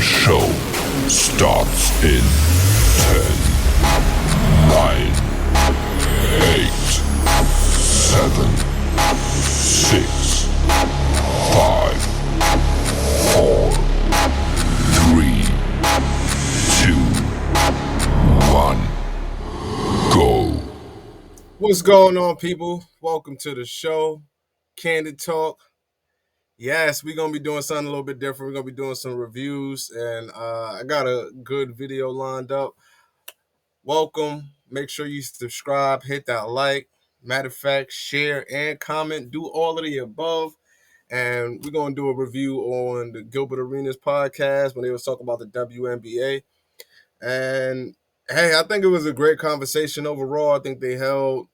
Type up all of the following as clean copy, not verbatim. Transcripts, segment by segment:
show starts in 10, 9, 8, 7, 6, 5, 4, 3, 2, 1, go. What's going on, people? Welcome to the show, Candid Talk. Yes, we're going to be doing something a little bit different. We're going to be doing some reviews, and I got a good video lined up. Welcome. Make sure you subscribe, hit that like. Matter of fact, share and comment. Do all of the above. And we're going to do a review on the Gilbert Arenas podcast when they was talking about the WNBA. And, hey, I think it was a great conversation overall. I think they held...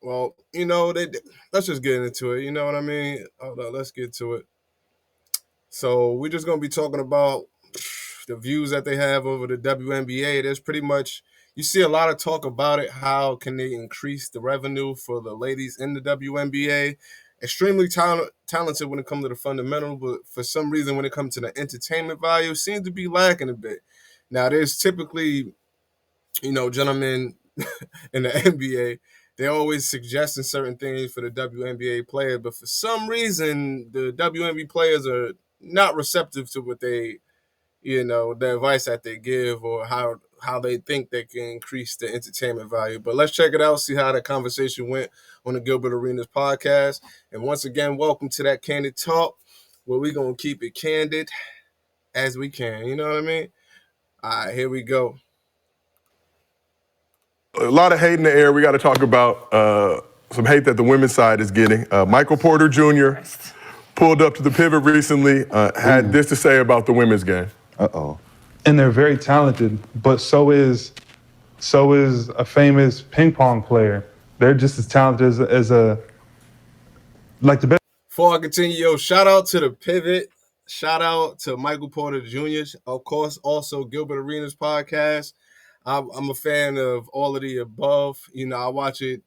Well, let's just get into it. You know what I mean? Hold on, let's get to it. So we're just going to be talking about the views that they have over the WNBA. There's pretty much, you see a lot of talk about it. How can they increase the revenue for the ladies in the WNBA? Extremely talented when it comes to the fundamental, but for some reason when it comes to the entertainment value, it seems to be lacking a bit. Now, there's typically, gentlemen in the NBA, they're always suggesting certain things for the WNBA players, but for some reason, the WNBA players are not receptive to what they, the advice that they give or how they think they can increase the entertainment value. But let's check it out, see how the conversation went on the Gilbert Arenas podcast. And once again, welcome to that Candid Talk, where we're going to keep it candid as we can. You know what I mean? All right, here we go. A lot of hate in the air. We got to talk about some hate that the women's side is getting. Michael Porter Jr. pulled up to the pivot recently, had this to say about the women's game. And they're very talented, but so is a famous ping pong player. They're just as talented as the best. Before I continue, shout out to the pivot. Shout out to Michael Porter Jr. Of course, also Gilbert Arenas podcast. I'm a fan of all of the above. I watch it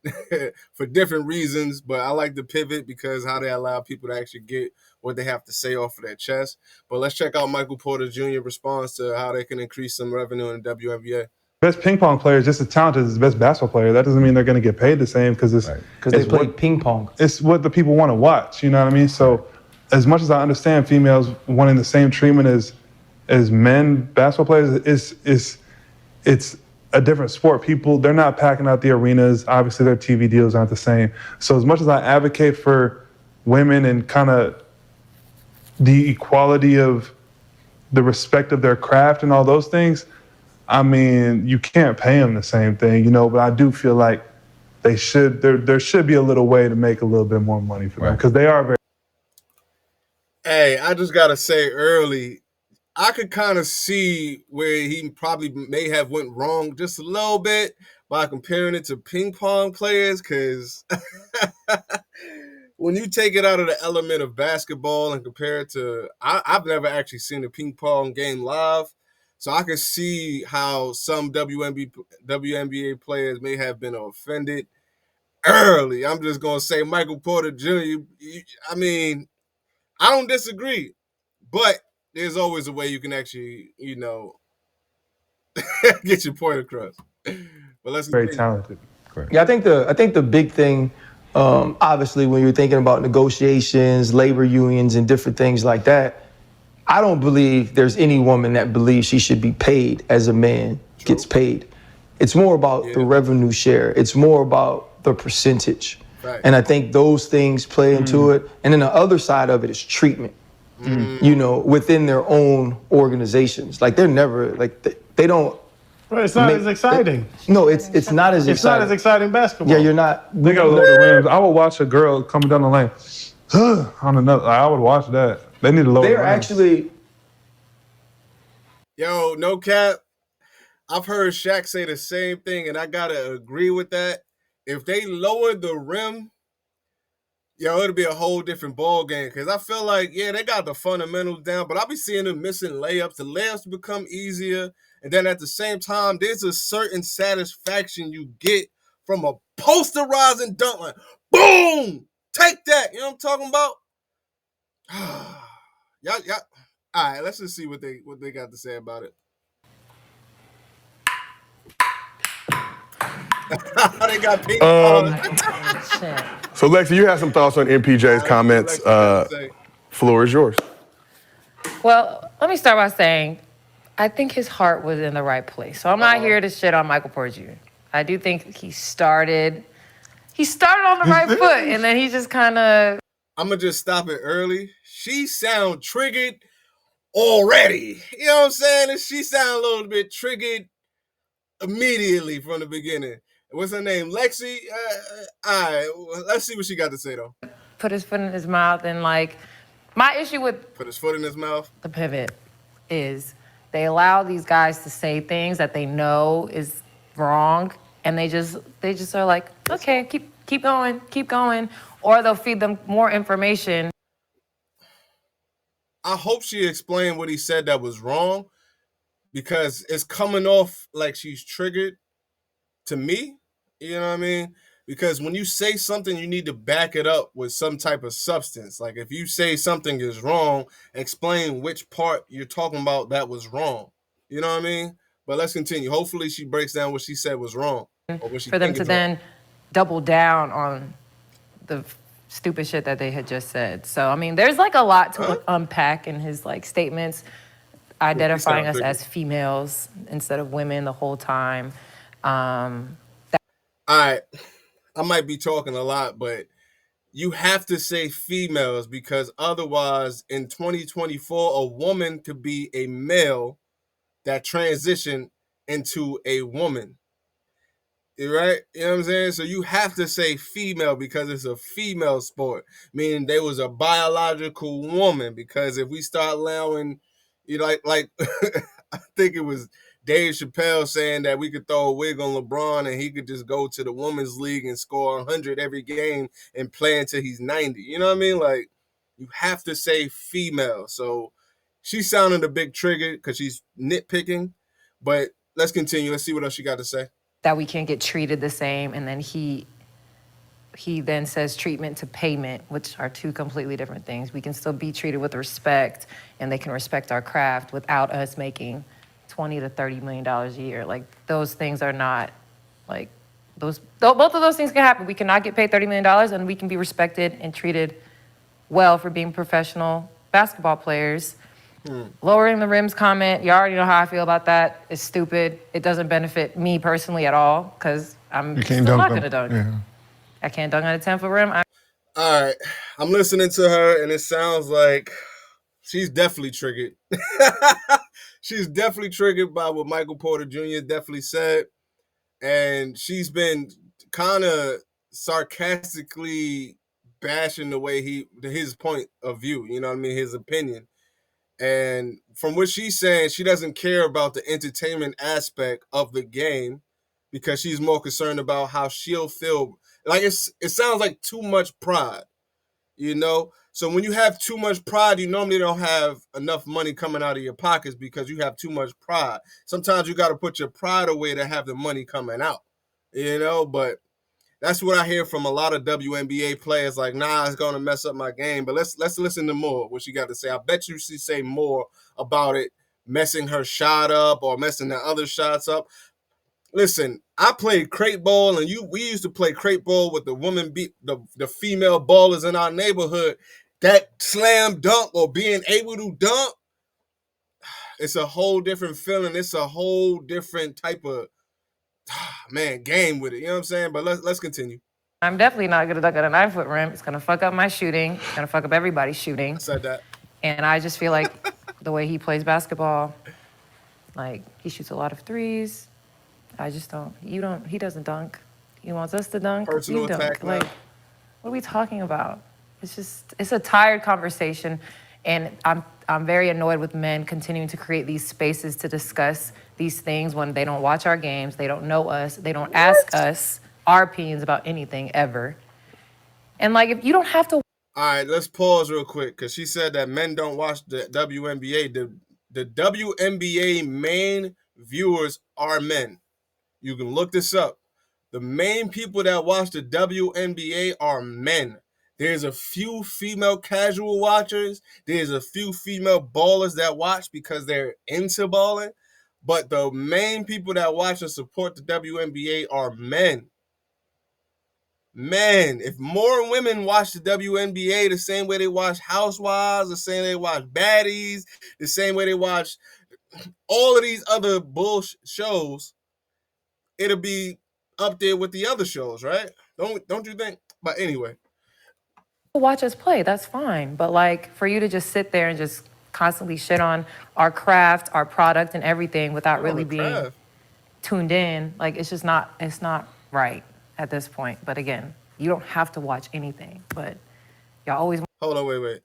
for different reasons, but I like the pivot because how they allow people to actually get what they have to say off of their chest. But let's check out Michael Porter Jr. response to how they can increase some revenue in the WNBA. Best ping pong player is just as talented as the best basketball player. That doesn't mean they're going to get paid the same because they play ping pong. It's what the people want to watch. You know what I mean? So as much as I understand females wanting the same treatment as men basketball players, it's a different sport. People, they're not packing out the arenas. Obviously, their TV deals aren't the same. So as much as I advocate for women and kind of the equality of the respect of their craft and all those things, I mean, you can't pay them the same thing, but I do feel like there should be a little way to make a little bit more money for them because they are very... Hey, I just got to say early, I could kind of see where he probably may have went wrong just a little bit by comparing it to ping pong players, because when you take it out of the element of basketball and compare it to, I've never actually seen a ping pong game live, so I could see how some WNBA players may have been offended early. I'm just going to say Michael Porter Jr., I mean, I don't disagree, but there's always a way you can actually, get your point across. But let's very talented. Correct. Yeah, I think the big thing, obviously, when you're thinking about negotiations, labor unions, and different things like that, I don't believe there's any woman that believes she should be paid as a man gets paid. It's more about the revenue share. It's more about the percentage. Right. And I think those things play into it. And then the other side of it is treatment. Within their own organizations. Like they're never they don't. Well, it's not as exciting. It's not as It's exciting. not as exciting basketball. Yeah, you're not. They got a load of rims. I would watch a girl coming down the lane on another. I would watch that. They need to lower. They're actually. Yo, no cap. I've heard Shaq say the same thing, and I gotta agree with that. If they lower the rim, it'll be a whole different ball game, because I feel like, they got the fundamentals down, but I'll be seeing them missing layups. The layups become easier, and then at the same time, there's a certain satisfaction you get from a posterizing dunk. Like, boom! Take that! You know what I'm talking about? All right, let's just see what they got to say about it. They got ping pong. So, Lexi, you have some thoughts on MPJ's comments. Floor is yours. Well, let me start by saying I think his heart was in the right place. So I'm not here to shit on Michael Porter Jr. I do think he started on the right foot, and then he just kind of... I'm going to just stop it early. She sound triggered already. You know what I'm saying? She sound a little bit triggered immediately from the beginning. What's her name? Lexi? All right, let's see what she got to say, though. Put his foot in his mouth, and like, my issue with... Put his foot in his mouth? The pivot is they allow these guys to say things that they know is wrong, and they just are like, okay, keep going, or they'll feed them more information. I hope she explained what he said that was wrong, because it's coming off like she's triggered to me. You know what I mean? Because when you say something, you need to back it up with some type of substance. Like if you say something is wrong, explain which part you're talking about that was wrong. You know what I mean? But let's continue. Hopefully she breaks down what she said was wrong. Or what she for them to then double down on the stupid shit that they had just said. So, I mean, there's like a lot to unpack in his like statements, identifying us as females instead of women the whole time. All right. I might be talking a lot, but you have to say females, because otherwise in 2024, a woman could be a male that transitioned into a woman. Right? You know what I'm saying? So you have to say female because it's a female sport, meaning there was a biological woman. Because if we start allowing, you know, like I think it was Dave Chappelle saying that we could throw a wig on LeBron and he could just go to the women's league and score 100 every game and play until he's 90. You know what I mean? Like, you have to say female. So she sounded a big trigger because she's nitpicking. But let's continue. Let's see what else she got to say. That we can't get treated the same, and then he then says treatment to payment, which are two completely different things. We can still be treated with respect, and they can respect our craft without us making $20 to $30 million a year. Like, those things are not, like, both of those things can happen. We cannot get paid $30 million, and we can be respected and treated well for being professional basketball players. Lowering the rims comment, you already know how I feel about that. It's stupid. It doesn't benefit me personally at all, because I'm still not going to dunk. Yeah. I can't dunk on a 10-foot rim. All right. I'm listening to her, and it sounds like she's definitely triggered. She's definitely triggered by what Michael Porter Jr. definitely said. And she's been kind of sarcastically bashing the way his point of view, you know what I mean, his opinion. And from what she's saying, she doesn't care about the entertainment aspect of the game because she's more concerned about how she'll feel. Like, it sounds like too much pride, you know? So when you have too much pride, you normally don't have enough money coming out of your pockets because you have too much pride. Sometimes you got to put your pride away to have the money coming out, you know? But that's what I hear from a lot of WNBA players. Like, nah, it's going to mess up my game. But let's listen to more what she got to say. I bet you she say more about it messing her shot up or messing the other shots up. Listen, I played crate ball, and we used to play crate ball with the women, the female ballers in our neighborhood. That slam dunk or being able to dunk, it's a whole different feeling. It's a whole different type of game with it. You know what I'm saying? But let's continue. I'm definitely not going to dunk at a 9-foot rim. It's going to fuck up my shooting. It's going to fuck up everybody's shooting. I said that. And I just feel like the way he plays basketball, like, he shoots a lot of threes. I just don't. He doesn't dunk. He wants us to dunk. Personal you dunk. attack. Like, what are we talking about? It's a tired conversation. And I'm very annoyed with men continuing to create these spaces to discuss these things when they don't watch our games, they don't know us, they don't ask us our opinions about anything ever. And like, if you don't have to... All right, let's pause real quick, because she said that men don't watch the WNBA. The WNBA main viewers are men. You can look this up. The main people that watch the WNBA are men. There's a few female casual watchers. There's a few female ballers that watch because they're into balling. But the main people that watch and support the WNBA are men. Men. If more women watch the WNBA the same way they watch Housewives, the same way they watch Baddies, the same way they watch all of these other bullshit shows, it'll be up there with the other shows, right? Don't you think? But anyway. Watch us play, that's fine. But like for you to just sit there and just constantly shit on our craft, our product and everything without really being tuned in, like it's not right at this point. But again, you don't have to watch anything, but y'all always... Hold on, wait.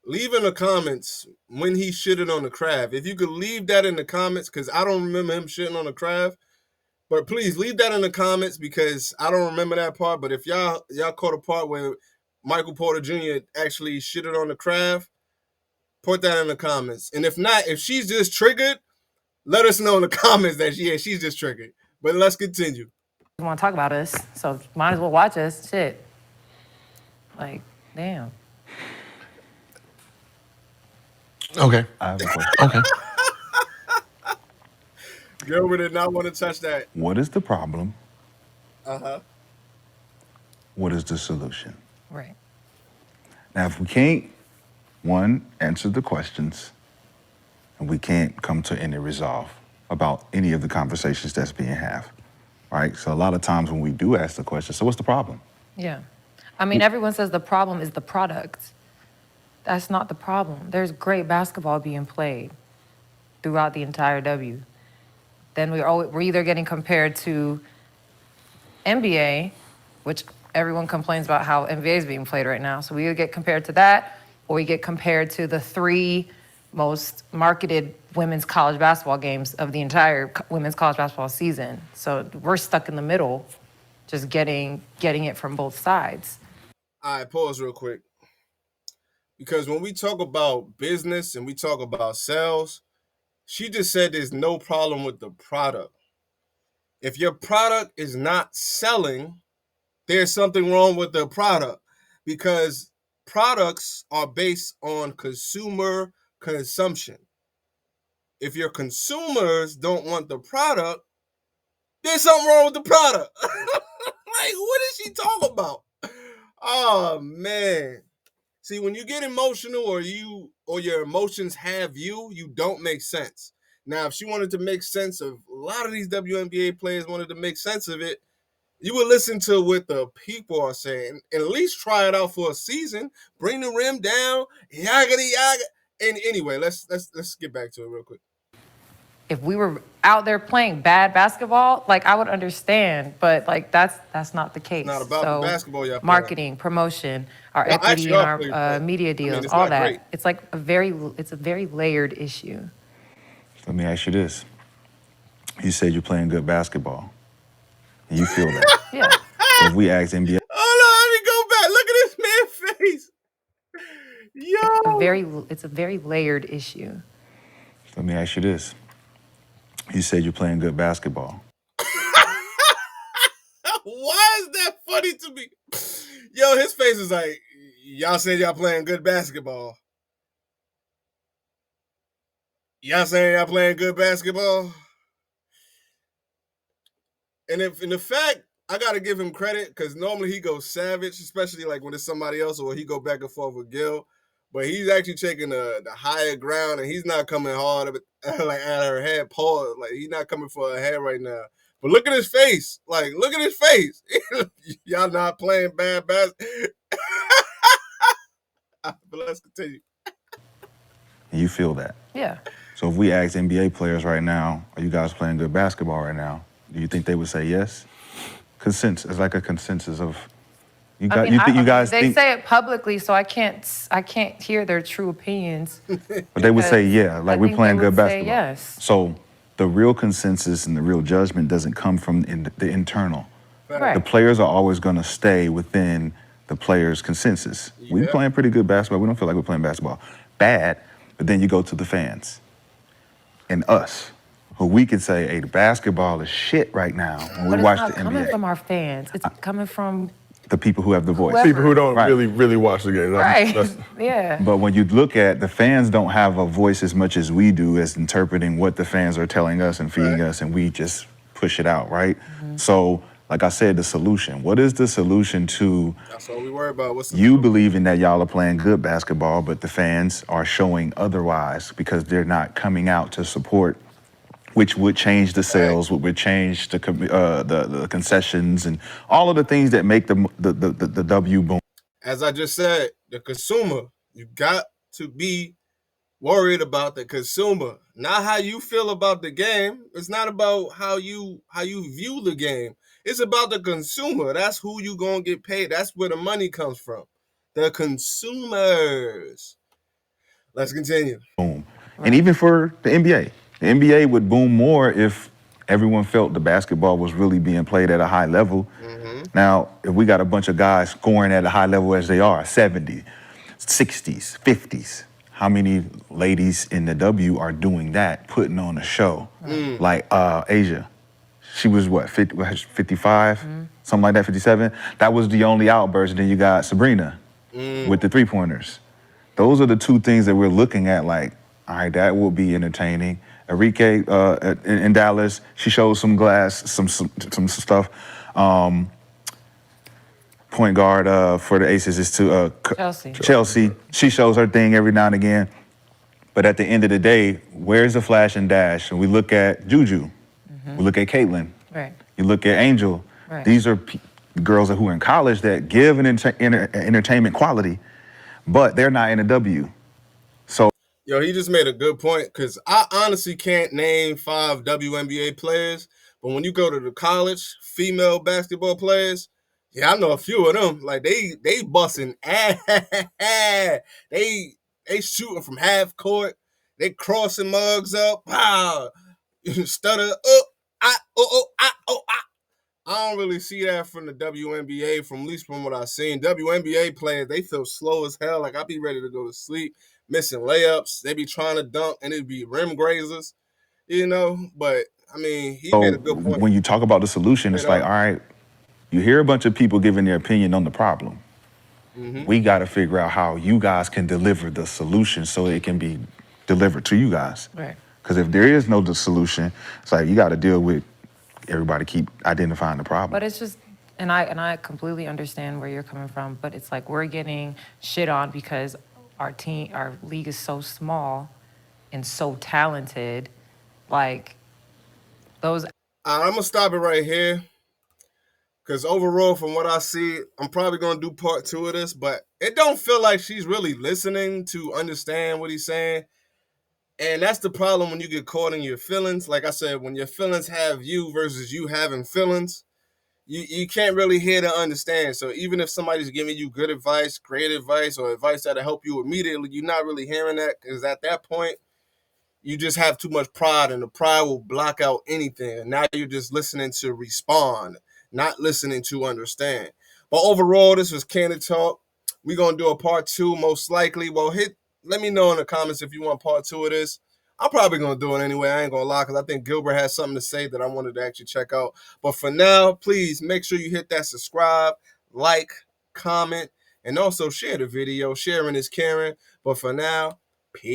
Leave in the comments when he shitted on the craft. If you could leave that in the comments, because I don't remember him shitting on the craft. But please leave that in the comments because I don't remember that part. But if y'all caught a part where Michael Porter Jr. actually shitted on the craft, put that in the comments. And if not, if she's just triggered, let us know in the comments that she's just triggered. But let's continue. You want to talk about us, so might as well watch us. Shit. Like, damn. Okay. I have a question. Okay. Gilbert did not want to touch that. What is the problem? Uh-huh. What is the solution? Right. Now, if we can't, one, answer the questions, and we can't come to any resolve about any of the conversations that's being had, right? So a lot of times when we do ask the question, so what's the problem? Yeah. I mean, everyone says the problem is the product. That's not the problem. There's great basketball being played throughout the entire W. Then we're either getting compared to NBA, which everyone complains about how NBA is being played right now. So we either get compared to that, or we get compared to the 3 most marketed women's college basketball games of the entire women's college basketball season. So we're stuck in the middle, just getting it from both sides. All right, pause real quick. Because when we talk about business and we talk about sales, she just said there's no problem with the product. If your product is not selling, there's something wrong with the product, because products are based on consumer consumption. If your consumers don't want the product, there's something wrong with the product. Like, what is she talking about? Oh, man. See, when you get emotional or your emotions have you don't make sense. Now, if she wanted to make sense of a lot of these WNBA players wanted to make sense of it, you would listen to what the people are saying and at least try it out for a season. Bring the rim down, yaggity yaga. And anyway, let's get back to it real quick. If we were out there playing bad basketball, like I would understand, but like that's not the case. Not about the basketball y'all playing. Marketing, promotion, our equity, and our media deals, all that. Great. It's like a very layered issue. Let me ask you this. You said you're playing good basketball. And you feel that. Yeah. So if we ask NBA... Oh, no, let me go back. Look at this man's face. Yo. It's a very layered issue. Let me ask you this. You said you're playing good basketball. Why is that funny to me? Yo, his face is like, y'all said y'all playing good basketball. Y'all saying y'all playing good basketball? And in the fact, I got to give him credit because normally he goes savage, especially like when it's somebody else or he go back and forth with Gil. But he's actually taking the higher ground and he's not coming hard like at her head. Paul, like he's not coming for her head right now. But look at his face. Like, look at his face. Y'all not playing bad basketball. But let's continue. You feel that? Yeah. So if we ask NBA players right now, are you guys playing good basketball right now? Do you think they would say yes? Consensus. It's like a consensus of you guys they think say it publicly, so I can't hear their true opinions. But they would say yeah, like we're playing good basketball. Yes. So the real consensus and the real judgment doesn't come from the internal. Right. The players are always going to stay within the players' consensus. Yeah. We're playing pretty good basketball. We don't feel like we're playing basketball bad, but then you go to the fans and us, who we could say, hey, the basketball is shit right now when we watch the NBA. It's not coming from our fans. It's coming from the people who have the voice. Whoever. People who don't Right. really watch the game. Right. Yeah. But when you look at the fans don't have a voice as much as we do as interpreting what the fans are telling us and feeding us, and we just push it out, right? So, like I said, the solution. What is the solution to That's all we worry about. What's the you believing that y'all are playing good basketball, but the fans are showing otherwise because they're not coming out to support, which would change the sales, which would change the concessions and all of the things that make the W boom. As I just said, the consumer, you got to be worried about the consumer, not how you feel about the game. It's not about how you view the game. It's about the consumer. That's who you gonna get paid. That's where the money comes from. The consumers. Let's continue. Boom. And even for the NBA. The NBA would boom more if everyone felt the basketball was really being played at a high level. Now, if we got a bunch of guys scoring at a high level as they are, 70s, 60s, 50s, how many ladies in the W are doing that, putting on a show? Like Asia. She was what, 55? Something like that, 57? That was the only outburst. And then you got Sabrina with the three-pointers. Those are the two things that we're looking at like, all right, that will be entertaining. Enrique in Dallas, she shows some glass, some stuff. Point guard for the Aces is to Chelsea. She shows her thing every now and again. But at the end of the day, where's the flash and dash? And we look at Juju. We look at Caitlin. Right. You look at Angel. Right. These are girls who are in college that give an entertainment quality, but they're not in a W. So, Yo, he just made a good point because I honestly can't name 5 WNBA players, but when you go to the college female basketball players, yeah, I know a few of them. Like they busting ass. They shooting from half court. They crossing mugs up. Wow. Stutter. I don't really see that from the WNBA, from at least from what I've seen. WNBA players, they feel slow as hell. Like I be ready to go to sleep, missing layups. They be trying to dunk and it be rim grazers, you know. But I mean, he made a good point. When you talk about the solution, it's like, all right, you hear a bunch of people giving their opinion on the problem. We got to figure out how you guys can deliver the solution so it can be delivered to you guys. Right. Because if there is no solution, it's like you got to deal with everybody keep identifying the problem. But it's just, and I completely understand where you're coming from, but it's like we're getting shit on because our league is so small and so talented. Like those. I'm gonna stop it right here because overall, from what I see, I'm probably gonna do part 2 of this, but it don't feel like she's really listening to understand what he's saying. And that's the problem when you get caught in your feelings. Like I said, when your feelings have you versus you having feelings, you can't really hear to understand. So even if somebody's giving you good advice, great advice, or advice that'll help you immediately, you're not really hearing that because at that point, you just have too much pride and the pride will block out anything. And now you're just listening to respond, not listening to understand. But overall, this was Candid Talk. We're going to do a part 2 most likely. Well, let me know in the comments if you want part 2 of this. I'm probably going to do it anyway. I ain't going to lie because I think Gilbert has something to say that I wanted to actually check out. But for now, please make sure you hit that subscribe, like, comment, and also share the video. Sharing is caring. But for now, peace.